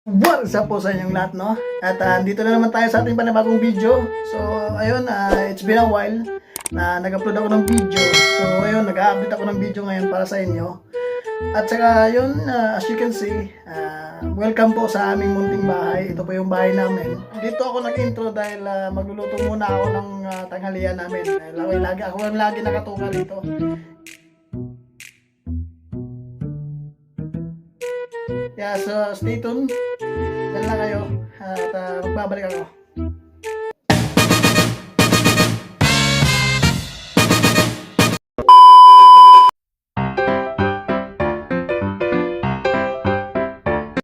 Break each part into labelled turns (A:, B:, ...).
A: What's up po sa inyong lahat, no? At dito na naman tayo sa ating panibagong video. So, ayun, it's been a while na nag-upload ako ng video. So, ayun, nag-update ako ng video ngayon para sa inyo. At saka, ayun, as you can see, welcome po sa aming munting bahay. Ito po yung bahay namin. Dito ako nag-intro dahil magluluto muna ako ng tanghalian namin. Dahil ako lagi nakatuka dito. Yeah, so stay tuned. Dala lang kayo at magbabalik ako.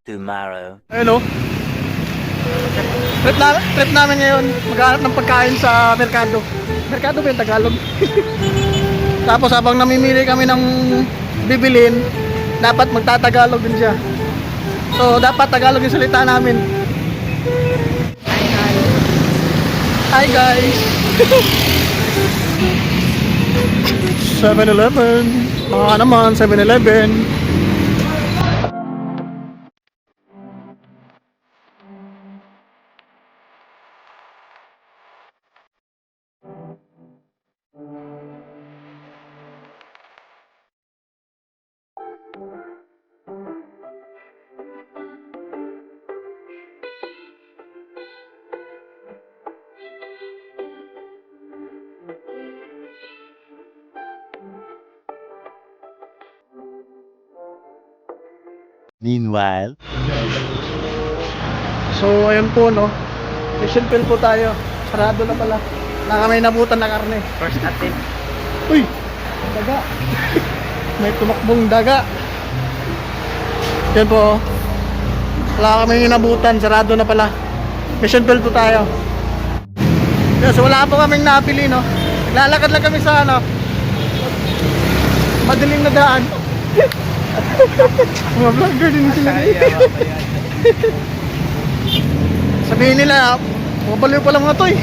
B: Tomorrow.
A: Hello. Trip namin ngayon. Maghanap ng pagkain sa merkado. Merkado ba yung Tagalog? Tapos habang namimili kami ng bibilin, dapat magtatagalog din siya. So, dapat Tagalog yung salita namin. Hi guys! 7-Eleven. Mga naman, 7-Eleven.
B: Meanwhile.
A: So, ayun po, no. Mission fill po tayo. Sarado na pala. May nabutan na karne.
B: First attempt.
A: Uy! Daga. May tumakbong daga. Yan po. Wala kami inabutan. Sarado na pala. Mission fill po tayo. So, wala po kaming napili, no. Naglalakad lang kami sa, ano, madaling na daan. Mga vlogger din sila. Sabihin nila, mabaliw pa lang nga to eh.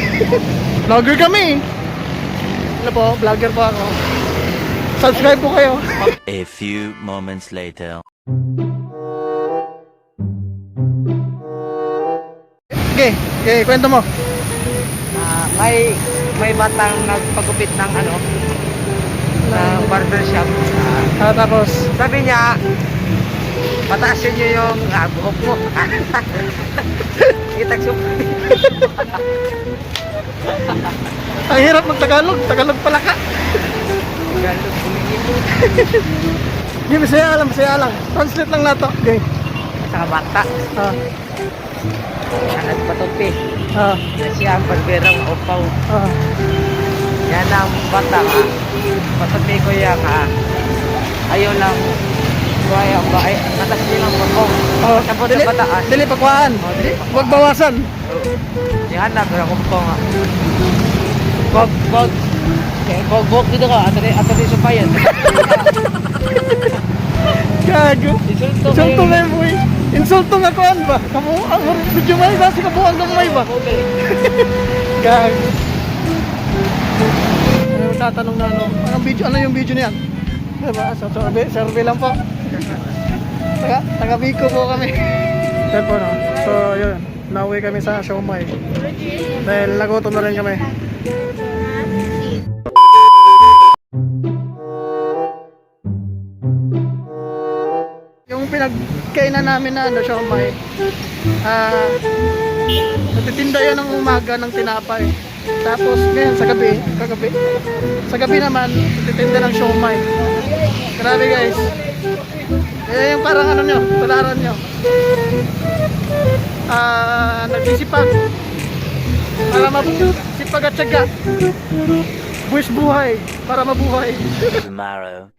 A: Vlogger kami. Ano po, vlogger po ako. Subscribe po kayo.
B: A few moments later.
A: Okay, okay, kwento mo.
C: May batang nagpagupit ng ng barbershop.
A: Tapos,
C: Sabi niya, pataasin niyo yung buhok mo. Itagsup.
A: ang hirap mag-Tagalog. Tagalog pala ka.
C: Galog kumingin.
A: Hindi, masaya lang. Translate lang nato. Okay.
C: Sa bata,
A: Ah,
C: na nagpatupi.
A: ah,
C: Na siya ang barberang upaw.
A: ah.
C: Yan ang bata ha. Patupi ko yan ha. Ayaw lang. Kaya ba ay natas niya lang buhok.
A: Oh,
C: Sabot
A: dili,
C: sa bataas.
A: dili pakuhaan.
C: Oh, dili pakuhaan.
A: Huwag bawasan.
C: Yan na, pero kumpong nga. Bog dito ka, ato rin sa bayan.
A: Gago. Insulto na yung boy. Insulto nga kuhaan ba? Kamu, ang video may ba? Si kabuang gamay ba? Gago. Ano tatanong na ano yung video niyan? Diba? So, survey lang po. Taga Bicol po kami. Yan po, no? So, yun. Nauwi kami sa Siomai. Dahil nagutom na rin kami. Yung pinagkainan namin na Siomai, natitinda yun ng umaga ng tinapay. Tapos ngayon sa gabi naman natitinda ng siomai. Grabe guys. Yung parang ano nyo, tularan nyo. Nagsisipag para sipag at syaga. Buwis buhay para mabuhay.
B: Tomorrow.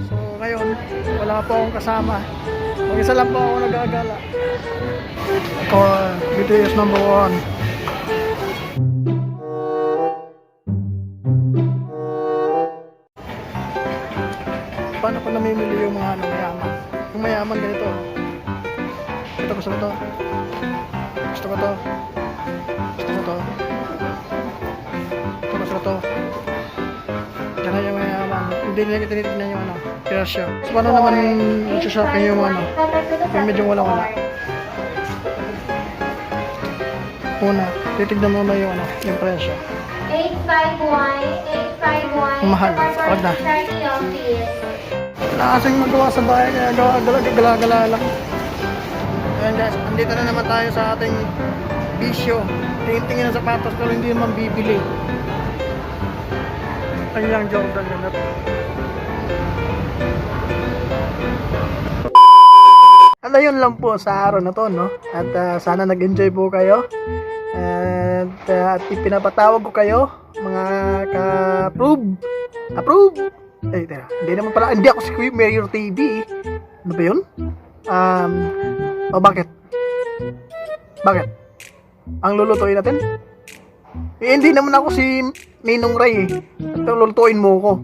A: So ngayon, wala pa akong kasama. Mag-isa lang po ako nag-aagala. Ako, BTS number 1. Paano ko namimili yung mga mayaman? Yung mayaman ganito. Ito, gusto ko to. Gusto ko to. Gusto ko to. Ito, gusto ko to. Diyan na yung mayaman. hindi nila tinitignan yung ano, presyo. So, paano naman shopping yung ano, yung medyo wala-wala. Una, titignan muna yung ano, yung presyo.
D: 851.
A: Mahal. Wag na.
D: 30 office.
A: Wala kasing magawa sa bahay, kaya gala-gala lang. Ayan guys, andito na naman tayo sa ating bisyo. Tingin-tingin ng sapatos pero hindi naman bibili. Ay lang Jordan yun. At ayun lang po sa araw na to, no? At sana nag-enjoy po kayo. At ipinapatawag ko kayo, mga ka-approve. Approve! Eh, tira. Hindi naman pala. Hindi ako si Kuya Mayor TV. Ano ba yun? Bakit? Bakit? Ang lulutuin natin? Eh, hindi naman ako si Ninong Ray eh. At lulutuin mo ko.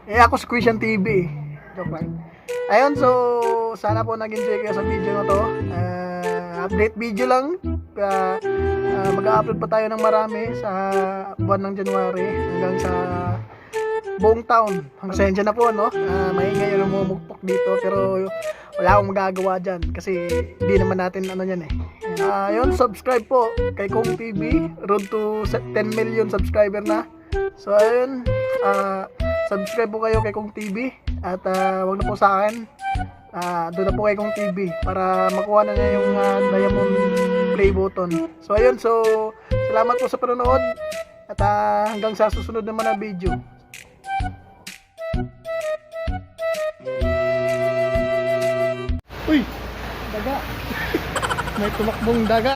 A: Eh, ako si Christian TV eh. Joke lang. Ayun, so, sana po nag-enjoy kayo sa video na to. Update video lang. Mag-upload pa tayo ng marami sa buwan ng January hanggang sa buong taon. Pasensya na po, no? Maingay yung mumukpok dito pero wala akong magagawa dyan kasi hindi naman natin ano yan eh. Yun, subscribe po kay Kong TV. Road to 10 million subscriber na. So, ayun. Subscribe po kayo kay Kong TV at wag na po sa akin. Doon na po kay Kong TV para makuha na niya yung diamond play button. So, ayun. So, salamat po sa panonood at hanggang sa susunod naman na video. Uy! Daga! May tumakbong daga!